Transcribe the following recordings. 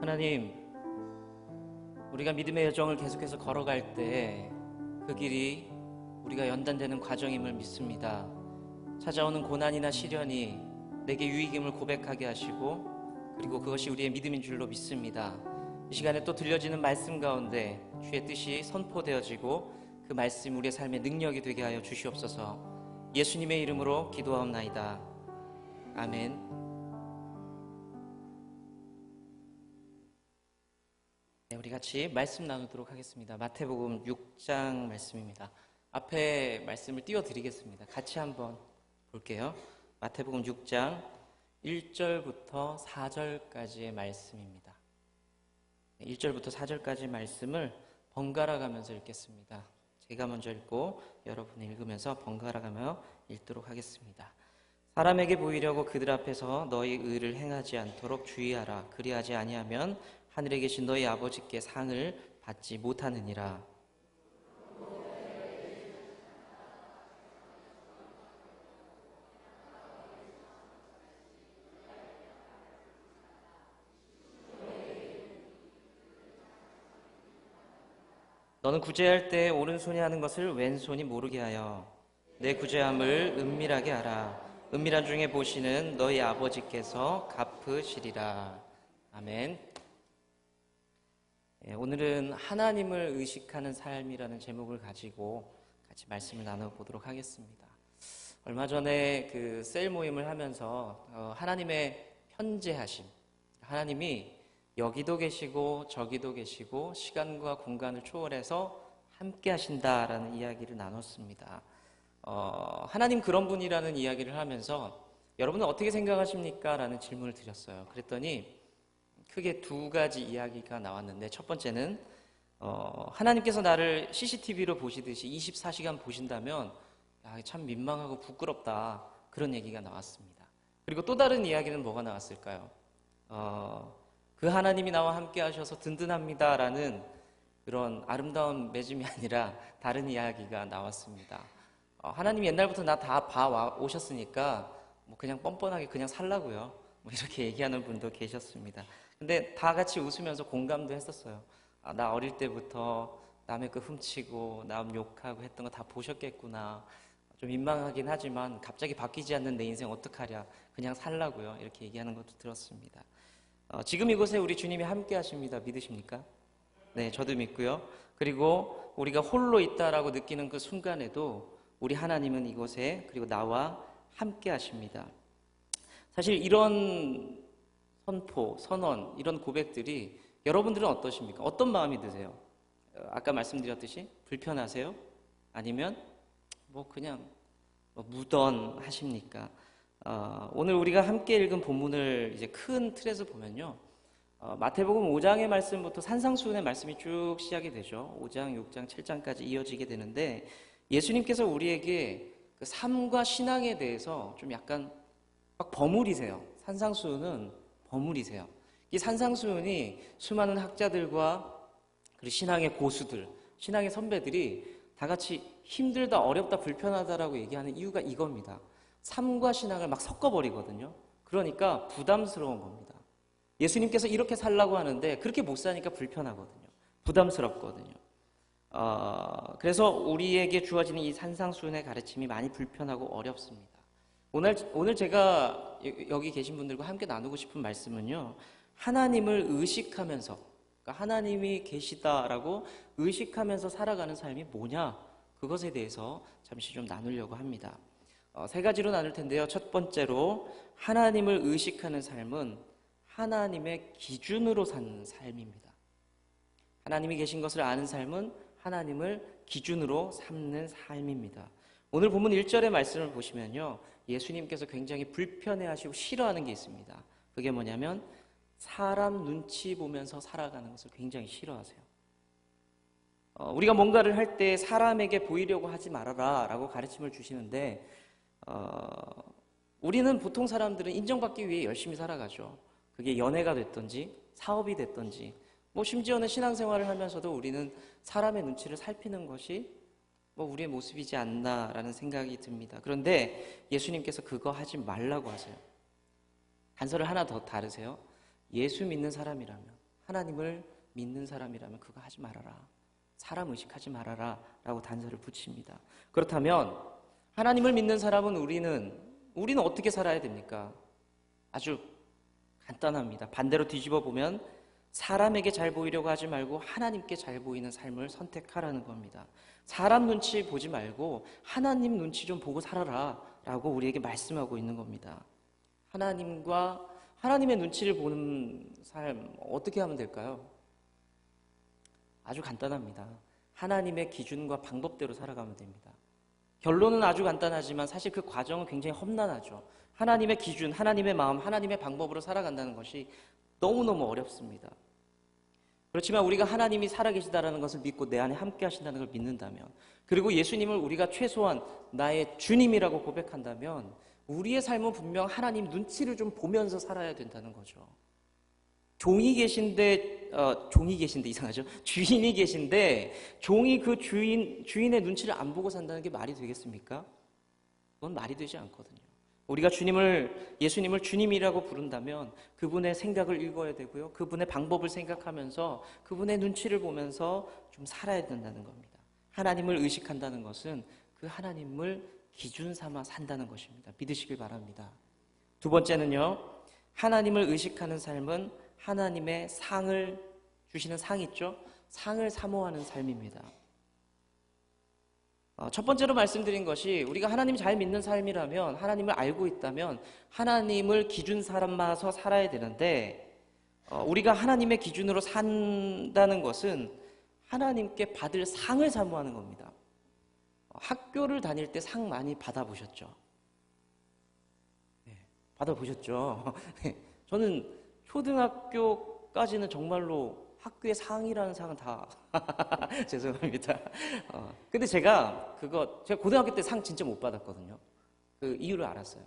하나님, 우리가 믿음의 여정을 계속해서 걸어갈 때 그 길이 우리가 연단되는 과정임을 믿습니다. 찾아오는 고난이나 시련이 내게 유익임을 고백하게 하시고, 그리고 그것이 우리의 믿음인 줄로 믿습니다. 이 시간에 또 들려지는 말씀 가운데 주의 뜻이 선포되어지고 그 말씀 우리의 삶의 능력이 되게 하여 주시옵소서. 예수님의 이름으로 기도하옵나이다. 아멘. 네, 우리 같이 말씀 나누도록 하겠습니다. 마태복음 6장 말씀입니다. 앞에 말씀을 띄워드리겠습니다. 같이 한번 볼게요. 마태복음 6장 1절부터 4절까지의 말씀입니다. 1절부터 4절까지 말씀을 번갈아 가면서 읽겠습니다. 제가 먼저 읽고 여러분이 읽으면서 번갈아 가며 읽도록 하겠습니다. 사람에게 보이려고 그들 앞에서 너희 의를 행하지 않도록 주의하라. 그리하지 아니하면 하늘에 계신 너희 아버지께 상을 받지 못하느니라. 너는 구제할 때 오른손이 하는 것을 왼손이 모르게 하여 내 구제함을 은밀하게 하라. 은밀한 중에 보시는 너희 아버지께서 갚으시리라. 아멘. 오늘은 하나님을 의식하는 삶이라는 제목을 가지고 같이 말씀을 나눠보도록 하겠습니다. 얼마 전에 그 셀 모임을 하면서 하나님의 편재하심, 하나님이 여기도 계시고 저기도 계시고 시간과 공간을 초월해서 함께 하신다라는 이야기를 나눴습니다. 하나님 그런 분이라는 이야기를 하면서 여러분은 어떻게 생각하십니까? 라는 질문을 드렸어요. 그랬더니 크게 두 가지 이야기가 나왔는데, 첫 번째는 하나님께서 나를 CCTV로 보시듯이 24시간 보신다면 참 민망하고 부끄럽다, 그런 얘기가 나왔습니다. 그리고 또 다른 이야기는 뭐가 나왔을까요? 그 하나님이 나와 함께 하셔서 든든합니다 라는 그런 아름다운 맺음이 아니라 다른 이야기가 나왔습니다. 하나님이 옛날부터 나 다 봐 오셨으니까 뭐 그냥 뻔뻔하게 그냥 살라고요, 뭐 이렇게 얘기하는 분도 계셨습니다. 근데 다 같이 웃으면서 공감도 했었어요. 나 어릴 때부터 남의 거 훔치고 남 욕하고 했던 거 다 보셨겠구나. 좀 민망하긴 하지만 갑자기 바뀌지 않는 내 인생 어떡하랴, 그냥 살라고요, 이렇게 얘기하는 것도 들었습니다. 지금 이곳에 우리 주님이 함께 하십니다. 믿으십니까? 네, 저도 믿고요. 그리고 우리가 홀로 있다라고 느끼는 그 순간에도 우리 하나님은 이곳에, 그리고 나와 함께 하십니다. 사실 이런 선포, 선언, 이런 고백들이 여러분들은 어떠십니까? 어떤 마음이 드세요? 아까 말씀드렸듯이 불편하세요? 아니면 뭐 그냥 무던하십니까? 오늘 우리가 함께 읽은 본문을 이제 큰 틀에서 보면요, 마태복음 5장의 말씀부터 산상수훈의 말씀이 쭉 시작이 되죠. 5장, 6장, 7장까지 이어지게 되는데, 예수님께서 우리에게 그 삶과 신앙에 대해서 좀 약간 막 버무리세요. 산상수훈은 버무리세요. 이 산상수훈이 수많은 학자들과 그리고 신앙의 고수들, 신앙의 선배들이 다 같이 힘들다, 어렵다, 불편하다라고 얘기하는 이유가 이겁니다. 삶과 신앙을 막 섞어버리거든요. 그러니까 부담스러운 겁니다. 예수님께서 이렇게 살라고 하는데 그렇게 못 사니까 불편하거든요. 부담스럽거든요. 그래서 우리에게 주어지는 이 산상수훈의 가르침이 많이 불편하고 어렵습니다. 오늘 제가 여기 계신 분들과 함께 나누고 싶은 말씀은요, 하나님을 의식하면서, 그러니까 하나님이 계시다라고 의식하면서 살아가는 삶이 뭐냐, 그것에 대해서 잠시 좀 나누려고 합니다. 세 가지로 나눌 텐데요. 첫 번째로, 하나님을 의식하는 삶은 하나님의 기준으로 사는 삶입니다. 하나님이 계신 것을 아는 삶은 하나님을 기준으로 삼는 삶입니다. 오늘 본문 1절의 말씀을 보시면요, 예수님께서 굉장히 불편해하시고 싫어하는 게 있습니다. 그게 뭐냐면 사람 눈치 보면서 살아가는 것을 굉장히 싫어하세요. 우리가 뭔가를 할 때 사람에게 보이려고 하지 말아라 라고 가르침을 주시는데, 우리는 보통 사람들은 인정받기 위해 열심히 살아가죠. 그게 연애가 됐든지 사업이 됐든지, 뭐 심지어는 신앙생활을 하면서도 우리는 사람의 눈치를 살피는 것이 우리의 모습이지 않나라는 생각이 듭니다. 그런데 예수님께서 그거 하지 말라고 하세요. 단서를 하나 더 다르세요. 예수 믿는 사람이라면, 하나님을 믿는 사람이라면 그거 하지 말아라. 사람 의식하지 말아라 라고 단서를 붙입니다. 그렇다면 하나님을 믿는 사람은 우리는 어떻게 살아야 됩니까? 아주 간단합니다. 반대로 뒤집어 보면 사람에게 잘 보이려고 하지 말고 하나님께 잘 보이는 삶을 선택하라는 겁니다. 사람 눈치 보지 말고 하나님 눈치 좀 보고 살아라 라고 우리에게 말씀하고 있는 겁니다. 하나님의 눈치를 보는 삶 어떻게 하면 될까요? 아주 간단합니다. 하나님의 기준과 방법대로 살아가면 됩니다. 결론은 아주 간단하지만 사실 그 과정은 굉장히 험난하죠. 하나님의 기준, 하나님의 마음, 하나님의 방법으로 살아간다는 것이 너무너무 어렵습니다. 그렇지만 우리가 하나님이 살아계시다라는 것을 믿고 내 안에 함께 하신다는 걸 믿는다면, 그리고 예수님을 우리가 최소한 나의 주님이라고 고백한다면 우리의 삶은 분명 하나님 눈치를 좀 보면서 살아야 된다는 거죠. 종이 계신데 이상하죠? 주인이 계신데 종이 그 주인의 눈치를 안 보고 산다는 게 말이 되겠습니까? 그건 말이 되지 않거든요. 우리가 예수님을 주님이라고 부른다면 그분의 생각을 읽어야 되고요. 그분의 방법을 생각하면서 그분의 눈치를 보면서 좀 살아야 된다는 겁니다. 하나님을 의식한다는 것은 그 하나님을 기준 삼아 산다는 것입니다. 믿으시길 바랍니다. 두 번째는요. 하나님을 의식하는 삶은 하나님의 상을 주시는 상 있죠? 상을 사모하는 삶입니다. 첫 번째로 말씀드린 것이 우리가 하나님 잘 믿는 삶이라면, 하나님을 알고 있다면 하나님을 기준 삼아서 살아야 되는데, 우리가 하나님의 기준으로 산다는 것은 하나님께 받을 상을 사모하는 겁니다. 학교를 다닐 때 상 많이 받아보셨죠? 네, 받아보셨죠? 저는 초등학교까지는 정말로 학교의 상이라는 상은 다 죄송합니다. 근데 제가 고등학교 때 상 진짜 못 받았거든요. 그 이유를 알았어요.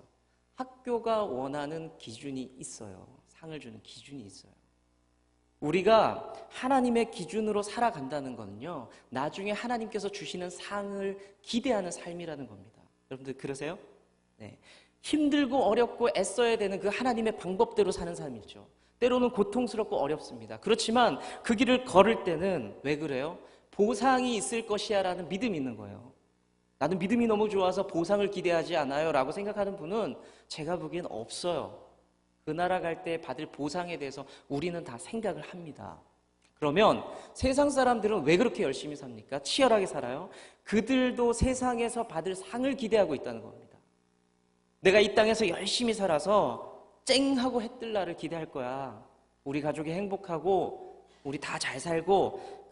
학교가 원하는 기준이 있어요. 상을 주는 기준이 있어요. 우리가 하나님의 기준으로 살아간다는 거는요, 나중에 하나님께서 주시는 상을 기대하는 삶이라는 겁니다. 여러분들 그러세요? 네. 힘들고 어렵고 애써야 되는 그 하나님의 방법대로 사는 삶이죠. 때로는 고통스럽고 어렵습니다. 그렇지만 그 길을 걸을 때는 왜 그래요? 보상이 있을 것이야 라는 믿음이 있는 거예요. 나는 믿음이 너무 좋아서 보상을 기대하지 않아요 라고 생각하는 분은 제가 보기엔 없어요. 그 나라 갈 때 받을 보상에 대해서 우리는 다 생각을 합니다. 그러면 세상 사람들은 왜 그렇게 열심히 삽니까? 치열하게 살아요? 그들도 세상에서 받을 상을 기대하고 있다는 겁니다. 내가 이 땅에서 열심히 살아서 쨍 하고 해 뜰 날을 기대할 거야. 우리 가족이 행복하고 우리 다 잘 살고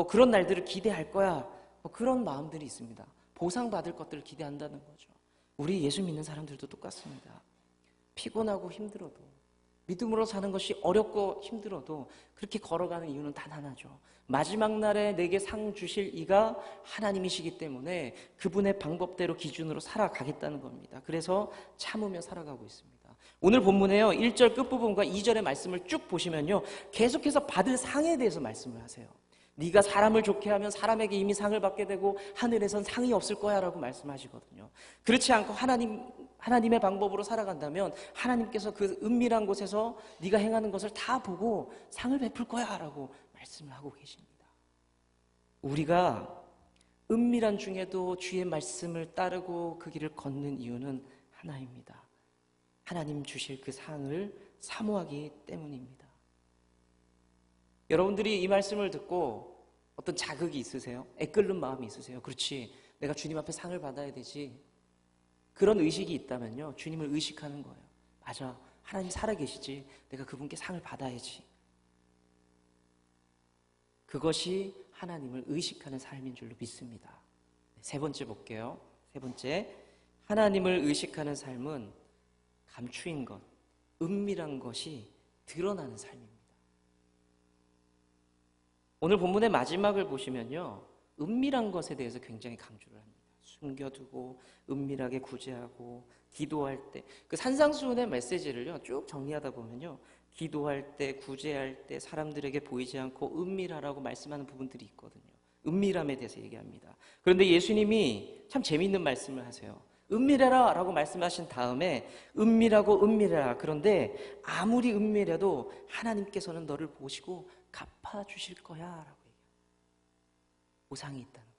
그런 날들을 기대할 거야. 그런 마음들이 있습니다. 보상받을 것들을 기대한다는 거죠. 우리 예수 믿는 사람들도 똑같습니다. 피곤하고 힘들어도, 믿음으로 사는 것이 어렵고 힘들어도 그렇게 걸어가는 이유는 단 하나죠. 마지막 날에 내게 상 주실 이가 하나님이시기 때문에 그분의 방법대로 기준으로 살아가겠다는 겁니다. 그래서 참으며 살아가고 있습니다. 오늘 본문에요, 1절 끝부분과 2절의 말씀을 쭉 보시면요, 계속해서 받을 상에 대해서 말씀을 하세요. 네가 사람을 좋게 하면 사람에게 이미 상을 받게 되고 하늘에선 상이 없을 거야 라고 말씀하시거든요. 그렇지 않고 하나님의 방법으로 살아간다면 하나님께서 그 은밀한 곳에서 네가 행하는 것을 다 보고 상을 베풀 거야 라고 말씀을 하고 계십니다. 우리가 은밀한 중에도 주의 말씀을 따르고 그 길을 걷는 이유는 하나입니다. 하나님 주실 그 상을 사모하기 때문입니다. 여러분들이 이 말씀을 듣고 어떤 자극이 있으세요? 애끓는 마음이 있으세요? 그렇지, 내가 주님 앞에 상을 받아야 되지. 그런 의식이 있다면요, 주님을 의식하는 거예요. 맞아, 하나님 살아계시지. 내가 그분께 상을 받아야지. 그것이 하나님을 의식하는 삶인 줄로 믿습니다. 세 번째 볼게요. 세 번째, 하나님을 의식하는 삶은 감추인 것, 은밀한 것이 드러나는 삶입니다. 오늘 본문의 마지막을 보시면요, 은밀한 것에 대해서 굉장히 강조를 합니다. 숨겨두고 은밀하게 구제하고 기도할 때, 그 산상수훈의 메시지를요 쭉 정리하다 보면요, 기도할 때, 구제할 때 사람들에게 보이지 않고 은밀하라고 말씀하는 부분들이 있거든요. 은밀함에 대해서 얘기합니다. 그런데 예수님이 참 재미있는 말씀을 하세요. 은밀해라 라고 말씀하신 다음에 은밀하고 은밀해라. 그런데 아무리 은밀해도 하나님께서는 너를 보시고 갚아주실 거야 라고 얘기해요. 보상이 있다는 거예요.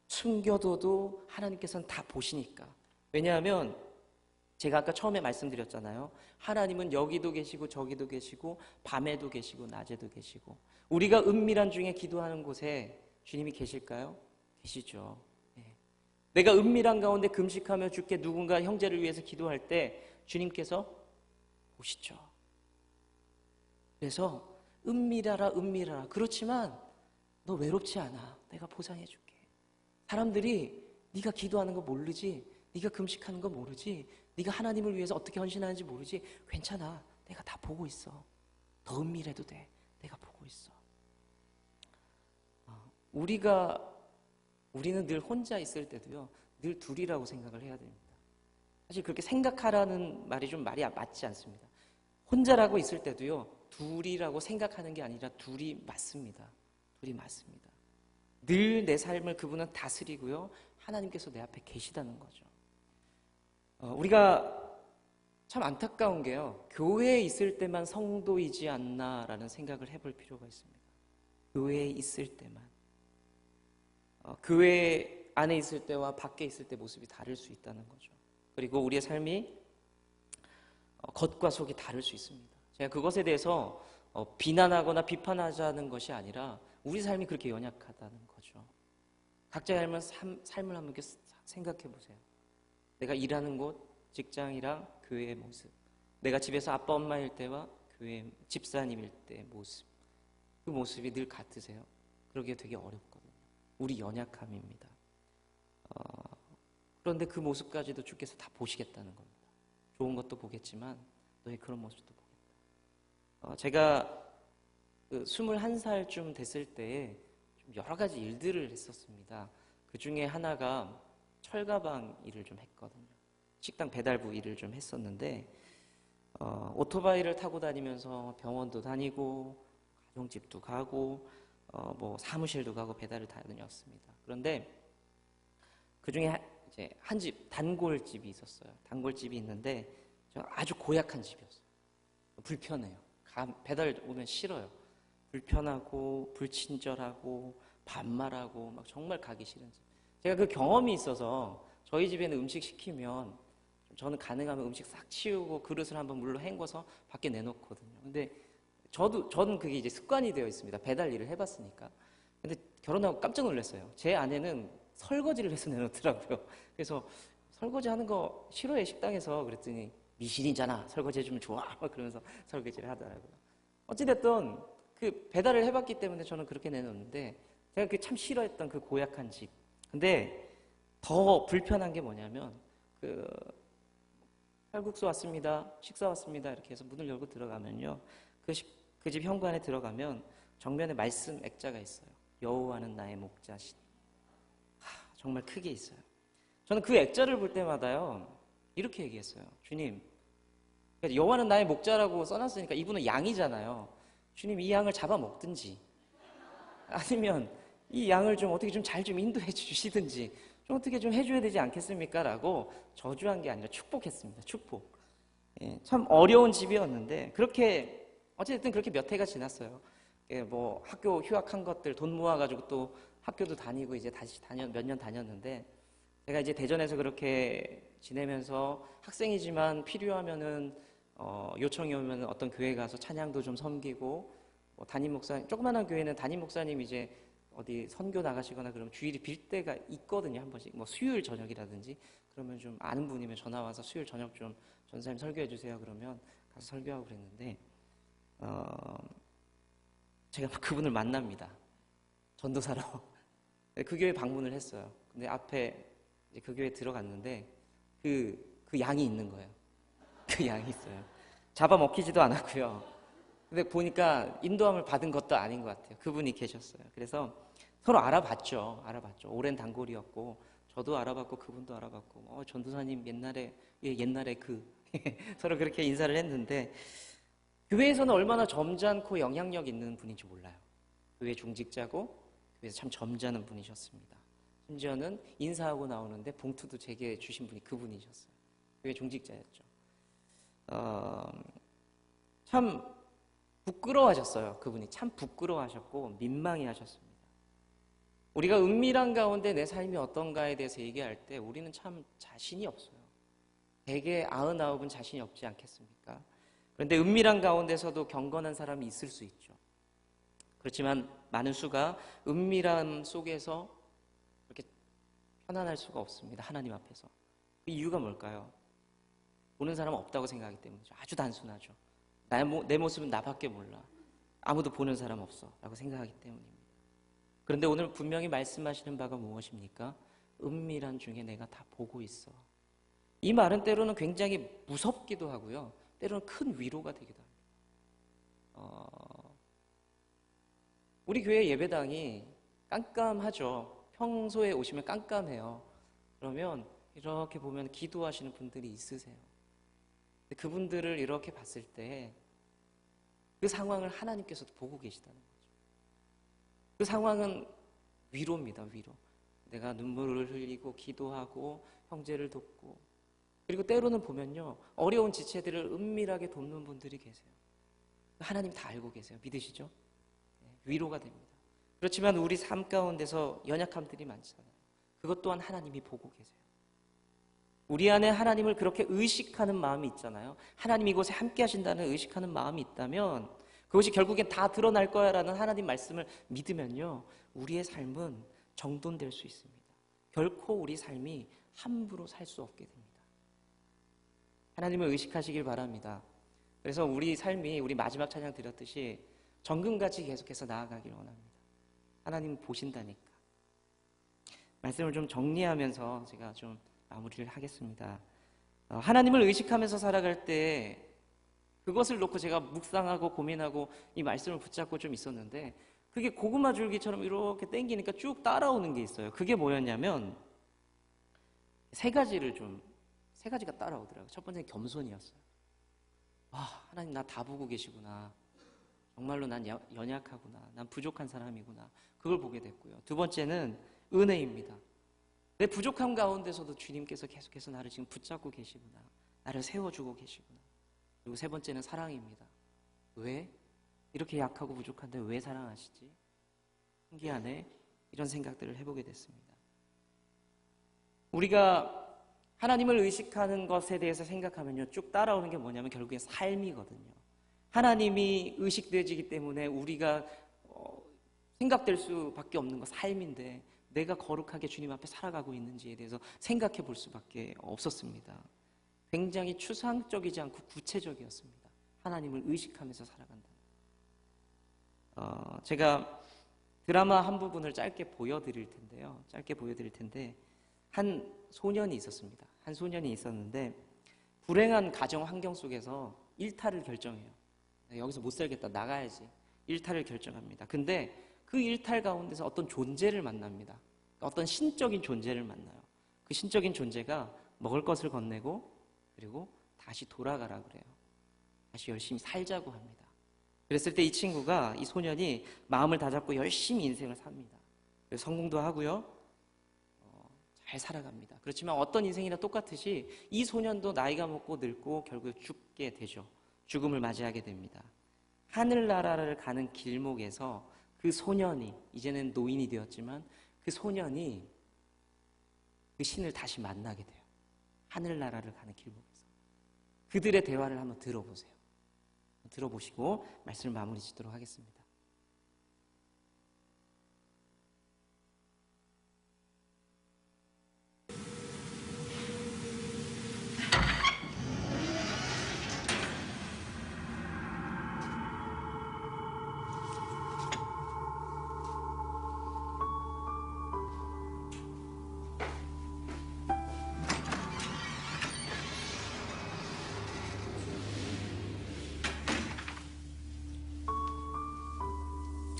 숨겨둬도 하나님께서는 다 보시니까. 왜냐하면 제가 아까 처음에 말씀드렸잖아요. 하나님은 여기도 계시고 저기도 계시고 밤에도 계시고 낮에도 계시고. 우리가 은밀한 중에 기도하는 곳에 주님이 계실까요? 계시죠. 내가 은밀한 가운데 금식하며 주께 누군가 형제를 위해서 기도할 때 주님께서 보시죠. 그래서 은밀하라 은밀하라. 그렇지만 너 외롭지 않아. 내가 보상해 줄게. 사람들이 네가 기도하는 거 모르지, 네가 금식하는 거 모르지, 네가 하나님을 위해서 어떻게 헌신하는지 모르지. 괜찮아. 내가 다 보고 있어. 더 은밀해도 돼. 내가 보고 있어. 우리는 늘 혼자 있을 때도요, 늘 둘이라고 생각을 해야 됩니다. 사실 그렇게 생각하라는 말이 좀 말이 맞지 않습니다. 혼자라고 있을 때도요, 둘이라고 생각하는 게 아니라 둘이 맞습니다. 둘이 맞습니다. 늘 내 삶을 그분은 다스리고요, 하나님께서 내 앞에 계시다는 거죠. 우리가 참 안타까운 게요, 교회에 있을 때만 성도이지 않나라는 생각을 해볼 필요가 있습니다. 교회에 있을 때만. 교회 안에 있을 때와 밖에 있을 때 모습이 다를 수 있다는 거죠. 그리고 우리의 삶이 겉과 속이 다를 수 있습니다. 제가 그것에 대해서 비난하거나 비판하자는 것이 아니라 우리 삶이 그렇게 연약하다는 거죠. 각자의 삶을 한번 이렇게 생각해 보세요. 내가 일하는 곳, 직장이랑 교회의 모습, 내가 집에서 아빠 엄마일 때와 교회 집사님일 때의 모습, 그 모습이 늘 같으세요? 그러기에 되게 어렵거든요. 우리 연약함입니다. 그런데 그 모습까지도 주께서 다 보시겠다는 겁니다. 좋은 것도 보겠지만 너의 그런 모습도 보겠다. 제가 21살쯤 됐을 때에 좀 여러 가지 일들을 했었습니다. 그 중에 하나가 철가방 일을 좀 했거든요. 식당 배달부 일을 좀 했었는데 오토바이를 타고 다니면서 병원도 다니고 가정집도 가고 뭐 사무실도 가고 배달을 다녔습니다. 그런데 그 중에 이제 한 집 단골집이 있었어요. 단골집이 있는데 아주 고약한 집이었어요. 불편해요. 배달 오면 싫어요. 불편하고 불친절하고 반말하고 막 정말 가기 싫은 집. 제가 그 경험이 있어서 저희 집에는 음식 시키면 저는 가능하면 음식 싹 치우고 그릇을 한번 물로 헹궈서 밖에 내놓거든요. 근데 저는 그게 이제 습관이 되어 있습니다. 배달 일을 해봤으니까. 근데 결혼하고 깜짝 놀랐어요. 제 아내는 설거지를 해서 내놓더라고요. 그래서 설거지 하는 거 싫어해, 식당에서. 그랬더니 미신이잖아. 설거지 해주면 좋아. 막 그러면서 설거지를 하더라고요. 어찌됐든 그 배달을 해봤기 때문에 저는 그렇게 내놓는데 제가 그 참 싫어했던 그 고약한 집. 근데 더 불편한 게 뭐냐면 칼국수 왔습니다. 식사 왔습니다. 이렇게 해서 문을 열고 들어가면요. 그 집 현관에 들어가면 정면에 말씀 액자가 있어요. 여호와는 나의 목자시니. 정말 크게 있어요. 저는 그 액자를 볼 때마다요, 이렇게 얘기했어요. 주님, 여호와는 나의 목자라고 써놨으니까 이분은 양이잖아요. 주님, 이 양을 잡아먹든지 아니면 이 양을 좀 어떻게 좀 잘 좀 인도해 주시든지 좀 어떻게 좀 해줘야 되지 않겠습니까? 라고 저주한 게 아니라 축복했습니다. 축복. 참 어려운 집이었는데 어쨌든 그렇게 몇 해가 지났어요. 뭐 학교 휴학한 것들 돈 모아가지고 또 학교도 다니고 이제 다시 몇 년 다녔는데 제가 이제 대전에서 그렇게 지내면서 학생이지만 필요하면은 요청이 오면 어떤 교회 가서 찬양도 좀 섬기고 뭐 담임 목사님, 조그마한 교회는 담임 목사님 이제 어디 선교 나가시거나 그러면 주일이 빌 때가 있거든요. 한 번씩 뭐 수요일 저녁이라든지 그러면 좀 아는 분이면 전화 와서 수요일 저녁 좀 전사님 설교해 주세요. 그러면 가서 설교하고 그랬는데 제가 그분을 만납니다. 전도사로. 그 교회 방문을 했어요. 근데 앞에 이제 그 교회 들어갔는데 그 양이 있는 거예요. 그 양이 있어요. 잡아먹히지도 않았고요. 근데 보니까 인도함을 받은 것도 아닌 것 같아요. 그분이 계셨어요. 그래서 서로 알아봤죠. 오랜 단골이었고 저도 알아봤고 그분도 알아봤고 전도사님 옛날에 서로 그렇게 인사를 했는데 교회에서는 얼마나 점잖고 영향력 있는 분인지 몰라요. 교회 중직자고 교회에서 참 점잖은 분이셨습니다. 심지어는 인사하고 나오는데 봉투도 제게 주신 분이 그분이셨어요. 교회 중직자였죠. 참 부끄러워하셨어요. 그분이 참 부끄러워하셨고 민망해하셨습니다. 우리가 은밀한 가운데 내 삶이 어떤가에 대해서 얘기할 때 우리는 참 자신이 없어요. 대개 99은 자신이 없지 않겠습니까? 그런데 은밀한 가운데서도 경건한 사람이 있을 수 있죠. 그렇지만 많은 수가 은밀함 속에서 그렇게 편안할 수가 없습니다. 하나님 앞에서. 그 이유가 뭘까요? 보는 사람은 없다고 생각하기 때문이죠. 아주 단순하죠. 내 모습은 나밖에 몰라. 아무도 보는 사람 없어 라고 생각하기 때문입니다. 그런데 오늘 분명히 말씀하시는 바가 무엇입니까? 은밀한 중에 내가 다 보고 있어. 이 말은 때로는 굉장히 무섭기도 하고요. 때로는 큰 위로가 되기도 합니다. 우리 교회 예배당이 깜깜하죠. 평소에 오시면 깜깜해요. 그러면 이렇게 보면 기도하시는 분들이 있으세요. 그분들을 이렇게 봤을 때 그 상황을 하나님께서도 보고 계시다는 거죠. 그 상황은 위로입니다. 위로. 내가 눈물을 흘리고 기도하고 형제를 돕고 그리고 때로는 보면요. 어려운 지체들을 은밀하게 돕는 분들이 계세요. 하나님 다 알고 계세요. 믿으시죠? 위로가 됩니다. 그렇지만 우리 삶 가운데서 연약함들이 많잖아요. 그것 또한 하나님이 보고 계세요. 우리 안에 하나님을 그렇게 의식하는 마음이 있잖아요. 하나님 이곳에 함께 하신다는 의식하는 마음이 있다면 그것이 결국엔 다 드러날 거야 라는 하나님 말씀을 믿으면요. 우리의 삶은 정돈될 수 있습니다. 결코 우리 삶이 함부로 살 수 없게 됩니다. 하나님을 의식하시길 바랍니다. 그래서 우리 삶이 우리 마지막 찬양 드렸듯이 정금같이 계속해서 나아가길 원합니다. 하나님 보신다니까. 말씀을 좀 정리하면서 제가 좀 마무리를 하겠습니다. 하나님을 의식하면서 살아갈 때 그것을 놓고 제가 묵상하고 고민하고 이 말씀을 붙잡고 좀 있었는데 그게 고구마 줄기처럼 이렇게 당기니까 쭉 따라오는 게 있어요. 그게 뭐였냐면 세 가지가 따라오더라고요. 첫 번째는 겸손이었어요. 하나님 나 다 보고 계시구나. 정말로 난 연약하구나. 난 부족한 사람이구나. 그걸 보게 됐고요. 두 번째는 은혜입니다. 내 부족함 가운데서도 주님께서 계속해서 나를 지금 붙잡고 계시구나. 나를 세워주고 계시구나. 그리고 세 번째는 사랑입니다. 왜? 이렇게 약하고 부족한데 왜 사랑하시지? 신기하네. 이런 생각들을 해보게 됐습니다. 우리가 하나님을 의식하는 것에 대해서 생각하면요. 쭉 따라오는 게 뭐냐면 결국에 삶이거든요. 하나님이 의식되지기 때문에 우리가 생각될 수밖에 없는 거 삶인데 내가 거룩하게 주님 앞에 살아가고 있는지에 대해서 생각해 볼 수밖에 없었습니다. 굉장히 추상적이지 않고 구체적이었습니다. 하나님을 의식하면서 살아간다. 제가 드라마 한 부분을 짧게 보여드릴 텐데 한 소년이 있었습니다. 한 소년이 있었는데 불행한 가정 환경 속에서 일탈을 결정해요. 여기서 못 살겠다. 나가야지. 일탈을 결정합니다. 근데 그 일탈 가운데서 어떤 존재를 만납니다. 어떤 신적인 존재를 만나요. 그 신적인 존재가 먹을 것을 건네고 그리고 다시 돌아가라 그래요. 다시 열심히 살자고 합니다. 그랬을 때 이 소년이 마음을 다잡고 열심히 인생을 삽니다. 그래서 성공도 하고요. 잘 살아갑니다. 그렇지만 어떤 인생이나 똑같듯이 이 소년도 나이가 먹고 늙고 결국 죽게 되죠. 죽음을 맞이하게 됩니다. 하늘나라를 가는 길목에서 그 소년이 이제는 노인이 되었지만 그 소년이 그 신을 다시 만나게 돼요. 하늘나라를 가는 길목에서. 그들의 대화를 한번 들어보세요. 들어보시고 말씀을 마무리 짓도록 하겠습니다.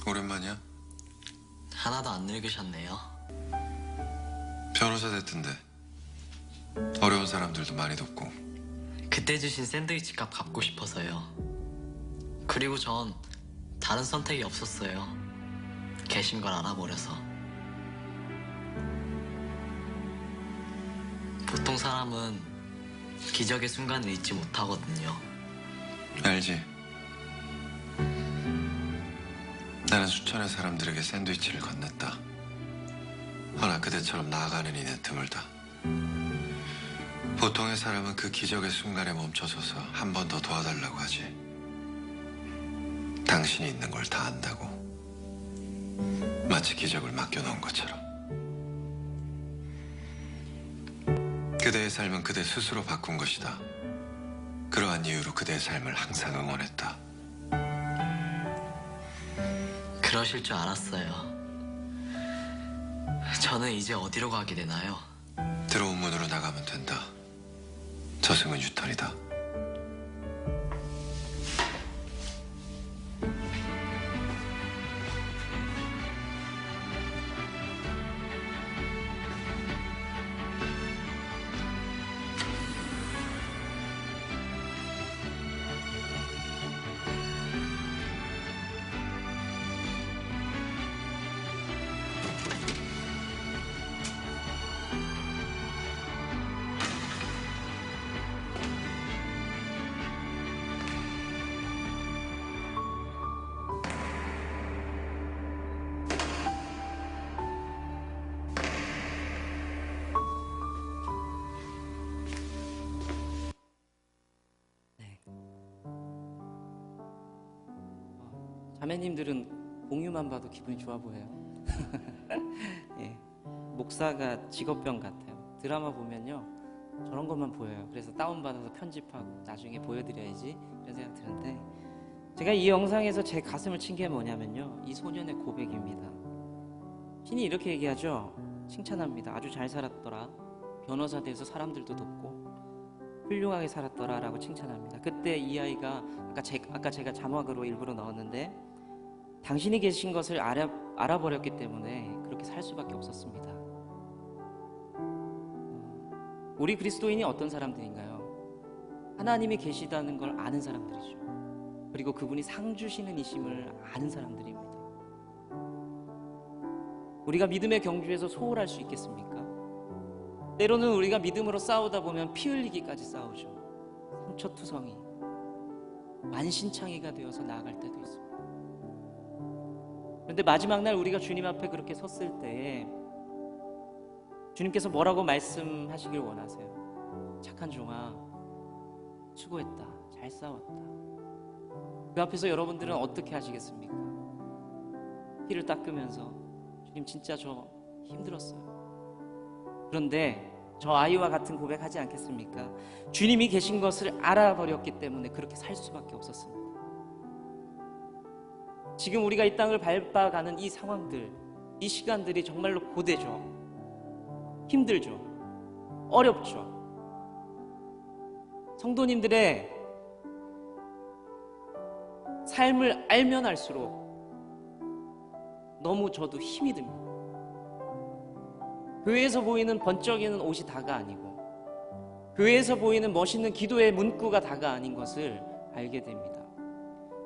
오랜만이야? 하나도 안 늙으셨네요. 변호사 됐던데 어려운 사람들도 많이 돕고. 그때 주신 샌드위치 값 갚고 싶어서요. 그리고 전 다른 선택이 없었어요. 계신 걸 알아버려서. 보통 사람은 기적의 순간을 잊지 못하거든요. 알지? 나는 수천의 사람들에게 샌드위치를 건넸다. 허나 그대처럼 나아가는 이는 드물다. 보통의 사람은 그 기적의 순간에 멈춰서서 한 번 더 도와달라고 하지. 당신이 있는 걸 다 안다고. 마치 기적을 맡겨놓은 것처럼. 그대의 삶은 그대 스스로 바꾼 것이다. 그러한 이유로 그대의 삶을 항상 응원했다. 그러실 줄 알았어요. 저는 이제 어디로 가게 되나요? 들어온 문으로 나가면 된다. 저승은 유턴이다. 자매님들은 공유만 봐도 기분이 좋아 보여요. 예, 목사가 직업병 같아요. 드라마 보면요 저런 것만 보여요. 그래서 다운받아서 편집하고 나중에 보여드려야지 이런 생각 드는데, 제가 이 영상에서 제 가슴을 친 게 뭐냐면요, 이 소년의 고백입니다. 신이 이렇게 얘기하죠. 칭찬합니다. 아주 잘 살았더라. 변호사 돼서 사람들도 돕고 훌륭하게 살았더라 라고 칭찬합니다. 그때 이 아이가 아까 제가 자막으로 일부러 넣었는데, 당신이 계신 것을 알아버렸기 때문에 그렇게 살 수밖에 없었습니다. 우리 그리스도인이 어떤 사람들인가요? 하나님이 계시다는 걸 아는 사람들이죠. 그리고 그분이 상 주시는 이심을 아는 사람들입니다. 우리가 믿음의 경주에서 소홀할 수 있겠습니까? 때로는 우리가 믿음으로 싸우다 보면 피 흘리기까지 싸우죠. 상처투성이, 만신창이가 되어서 나아갈 때도 있습니다. 그런데 마지막 날 우리가 주님 앞에 그렇게 섰을 때에 주님께서 뭐라고 말씀하시길 원하세요? 착한 종아, 수고했다, 잘 싸웠다. 그 앞에서 여러분들은 어떻게 하시겠습니까? 피를 닦으면서 주님 진짜 저 힘들었어요. 그런데 저 아이와 같은 고백하지 않겠습니까? 주님이 계신 것을 알아버렸기 때문에 그렇게 살 수밖에 없었습니다. 지금 우리가 이 땅을 밟아가는 이 상황들, 이 시간들이 정말로 고되죠. 힘들죠. 어렵죠. 성도님들의 삶을 알면 알수록 너무 저도 힘이 듭니다. 교회에서 보이는 번쩍이는 옷이 다가 아니고, 교회에서 보이는 멋있는 기도의 문구가 다가 아닌 것을 알게 됩니다.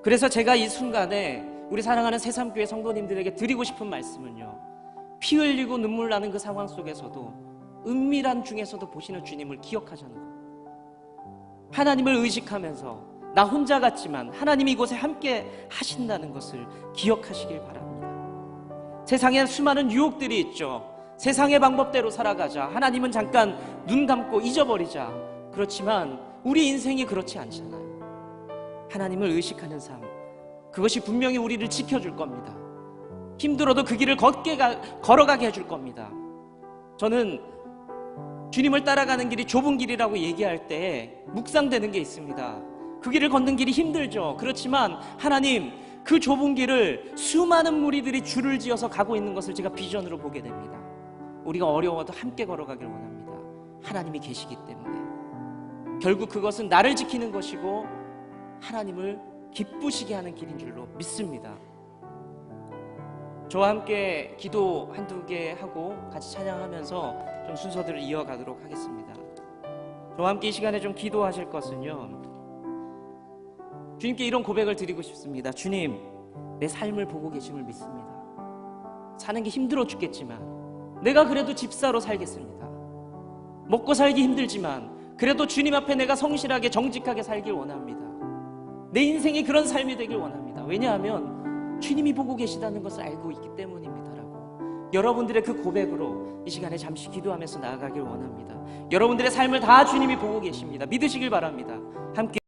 그래서 제가 이 순간에 우리 사랑하는 새삼교회 성도님들에게 드리고 싶은 말씀은요, 피 흘리고 눈물 나는 그 상황 속에서도 은밀한 중에서도 보시는 주님을 기억하자는 것. 하나님을 의식하면서 나 혼자 같지만 하나님이 이곳에 함께 하신다는 것을 기억하시길 바랍니다. 세상에 수많은 유혹들이 있죠. 세상의 방법대로 살아가자, 하나님은 잠깐 눈 감고 잊어버리자. 그렇지만 우리 인생이 그렇지 않잖아요. 하나님을 의식하는 삶, 그것이 분명히 우리를 지켜줄 겁니다. 힘들어도 그 길을 걸어가게 해줄 겁니다. 저는 주님을 따라가는 길이 좁은 길이라고 얘기할 때 묵상되는 게 있습니다. 그 길을 걷는 길이 힘들죠. 그렇지만 하나님, 그 좁은 길을 수많은 무리들이 줄을 지어서 가고 있는 것을 제가 비전으로 보게 됩니다. 우리가 어려워도 함께 걸어가길 원합니다. 하나님이 계시기 때문에. 결국 그것은 나를 지키는 것이고 하나님을 기쁘시게 하는 길인 줄로 믿습니다. 저와 함께 기도 한두 개 하고 같이 찬양하면서 좀 순서들을 이어가도록 하겠습니다. 저와 함께 이 시간에 좀 기도하실 것은요, 주님께 이런 고백을 드리고 싶습니다. 주님, 내 삶을 보고 계심을 믿습니다. 사는 게 힘들어 죽겠지만 내가 그래도 집사로 살겠습니다. 먹고 살기 힘들지만 그래도 주님 앞에 내가 성실하게 정직하게 살길 원합니다. 내 인생이 그런 삶이 되길 원합니다. 왜냐하면 주님이 보고 계시다는 것을 알고 있기 때문입니다라고 여러분들의 그 고백으로 이 시간에 잠시 기도하면서 나아가길 원합니다. 여러분들의 삶을 다 주님이 보고 계십니다. 믿으시길 바랍니다. 함께